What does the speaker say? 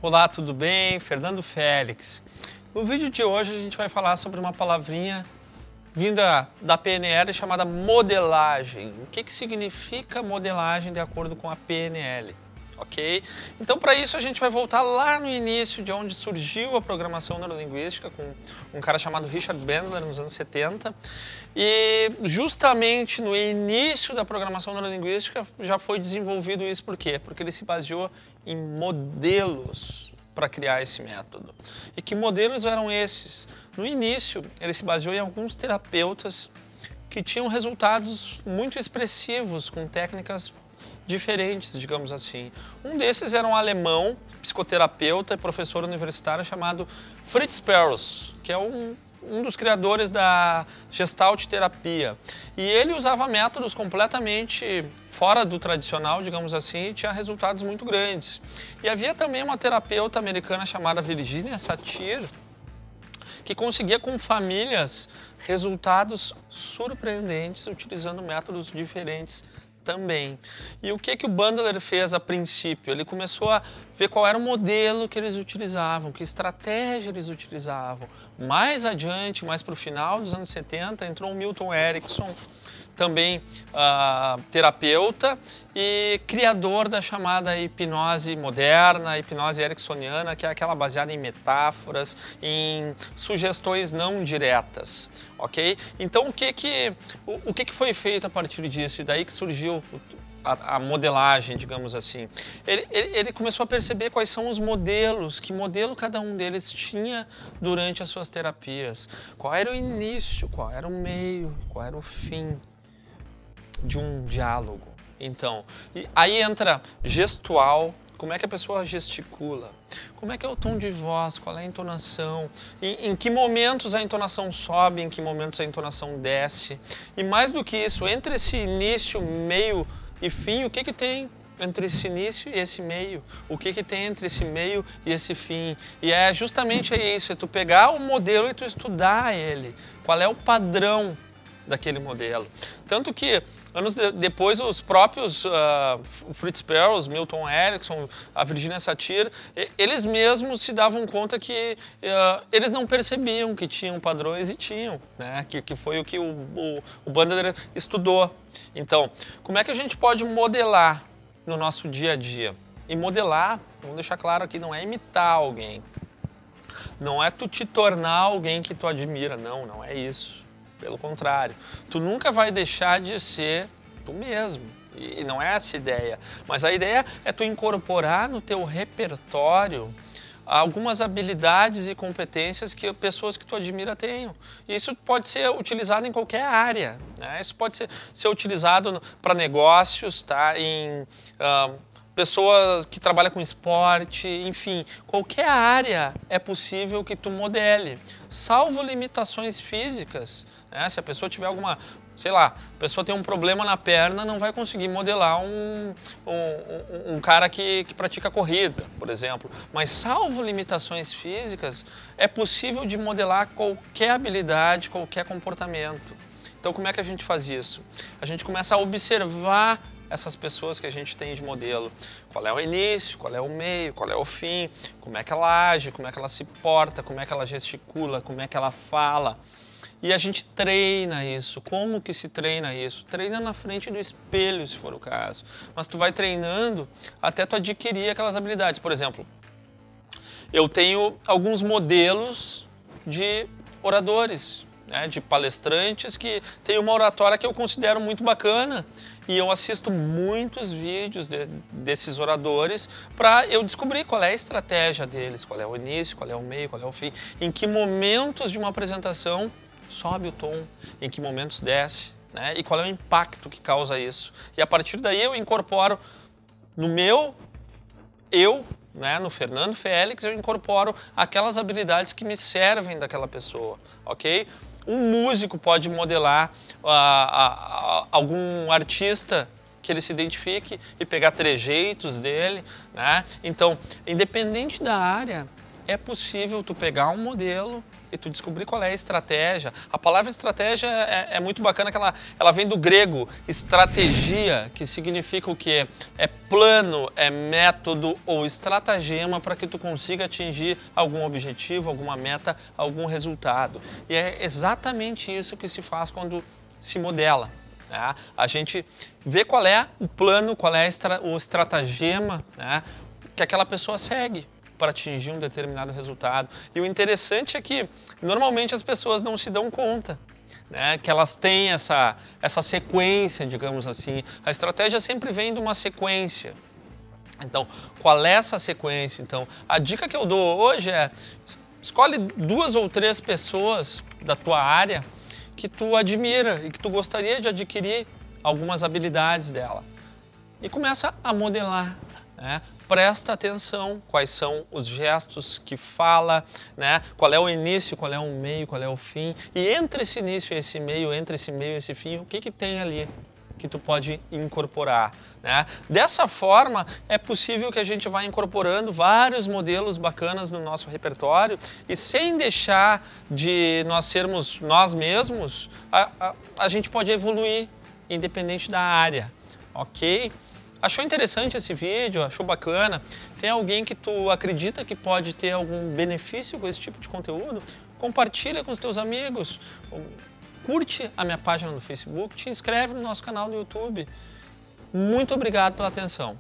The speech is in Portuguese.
Olá, tudo bem? Fernando Félix. No vídeo de hoje a gente vai falar sobre uma palavrinha vinda da PNL chamada modelagem. O que significa modelagem de acordo com a PNL? Ok? Então, para isso a gente vai voltar lá no início de onde surgiu a programação neurolinguística com um cara chamado Richard Bandler nos anos 70. E justamente no início da programação neurolinguística já foi desenvolvido isso. Por quê? Porque ele se baseou em modelos para criar esse método. E que modelos eram esses? No início, ele se baseou em alguns terapeutas que tinham resultados muito expressivos com técnicas diferentes, digamos assim. Um desses era um alemão, psicoterapeuta e professor universitário chamado Fritz Perls, que é um dos criadores da Gestalt terapia. E ele usava métodos completamente fora do tradicional, digamos assim, e tinha resultados muito grandes. E havia também uma terapeuta americana chamada Virginia Satir, que conseguia com famílias resultados surpreendentes utilizando métodos diferentes também. E o que o Bandler fez a princípio? Ele começou a ver qual era o modelo que eles utilizavam, que estratégia eles utilizavam. Mais adiante, mais para o final dos anos 70, entrou o Milton Erickson, também terapeuta e criador da chamada hipnose moderna, hipnose ericksoniana, que é aquela baseada em metáforas, em sugestões não diretas, ok? Então o que foi feito a partir disso? E daí que surgiu a modelagem, digamos assim. Ele começou a perceber quais são os modelos, que modelo cada um deles tinha durante as suas terapias. Qual era o início, qual era o meio, qual era o fim de um diálogo. Então, aí entra gestual, como é que a pessoa gesticula, como é que é o tom de voz, qual é a entonação, em que momentos a entonação sobe, em que momentos a entonação desce. E mais do que isso, entre esse início, meio e fim, o que tem entre esse início e esse meio? O que tem entre esse meio e esse fim? E é justamente isso, é tu pegar o modelo e tu estudar ele. Qual é o padrão daquele modelo? Tanto que anos depois os próprios Fritz Perls, Milton Erickson, a Virginia Satir, eles mesmos se davam conta que eles não percebiam que tinham padrões e tinham, né? Que foi o que o Bandler estudou. Então, como é que a gente pode modelar no nosso dia a dia? E modelar, vamos deixar claro aqui, não é imitar alguém. Não é tu te tornar alguém que tu admira, não é isso. Pelo contrário, tu nunca vai deixar de ser tu mesmo. E não é essa a ideia. Mas a ideia é tu incorporar no teu repertório algumas habilidades e competências que pessoas que tu admira tenham. E isso pode ser utilizado em qualquer área, né? Isso pode ser utilizado para negócios, tá? Em pessoas que trabalham com esporte, enfim, qualquer área é possível que tu modele, salvo limitações físicas. Se a pessoa tiver alguma, sei lá, a pessoa tem um problema na perna, não vai conseguir modelar um cara que pratica corrida, por exemplo. Mas salvo limitações físicas, é possível de modelar qualquer habilidade, qualquer comportamento. Então como é que a gente faz isso? A gente começa a observar essas pessoas que a gente tem de modelo. Qual é o início, qual é o meio, qual é o fim, como é que ela age, como é que ela se porta, como é que ela gesticula, como é que ela fala. E a gente treina isso. Como que se treina isso? Treina na frente do espelho, se for o caso. Mas tu vai treinando até tu adquirir aquelas habilidades. Por exemplo, eu tenho alguns modelos de oradores, né, de palestrantes que têm uma oratória que eu considero muito bacana. E eu assisto muitos vídeos desses oradores para eu descobrir qual é a estratégia deles, qual é o início, qual é o meio, qual é o fim, em que momentos de uma apresentação sobe o tom, em que momentos desce, né? E qual é o impacto que causa isso. E a partir daí eu incorporo no meu né, no Fernando Félix, eu incorporo aquelas habilidades que me servem daquela pessoa, ok? Um músico pode modelar algum artista que ele se identifique e pegar trejeitos dele, né? Então, independente da área, é possível tu pegar um modelo e tu descobrir qual é a estratégia. A palavra estratégia é muito bacana, que ela vem do grego estratégia, que significa o quê? É plano, é método ou estratagema para que tu consiga atingir algum objetivo, alguma meta, algum resultado. E é exatamente isso que se faz quando se modela. Né? A gente vê qual é o plano, qual é o estratagema, né, que aquela pessoa segue para atingir um determinado resultado. E o interessante é que normalmente as pessoas não se dão conta, né, que elas têm essa sequência, digamos assim. A estratégia sempre vem de uma sequência. Então, qual é essa sequência? Então, a dica que eu dou hoje é: escolhe 2 ou 3 pessoas da tua área que tu admira e que tu gostaria de adquirir algumas habilidades dela. E começa a modelar, né? Presta atenção quais são os gestos que fala, né? Qual é o início, qual é o meio, qual é o fim. E entre esse início e esse meio, e esse fim, o que tem ali que tu pode incorporar, né? Dessa forma, é possível que a gente vá incorporando vários modelos bacanas no nosso repertório e sem deixar de nós sermos nós mesmos, a gente pode evoluir independente da área, ok? Achou interessante esse vídeo? Achou bacana? Tem alguém que tu acredita que pode ter algum benefício com esse tipo de conteúdo? Compartilha com os teus amigos. Curte a minha página no Facebook, te inscreve no nosso canal no YouTube. Muito obrigado pela atenção.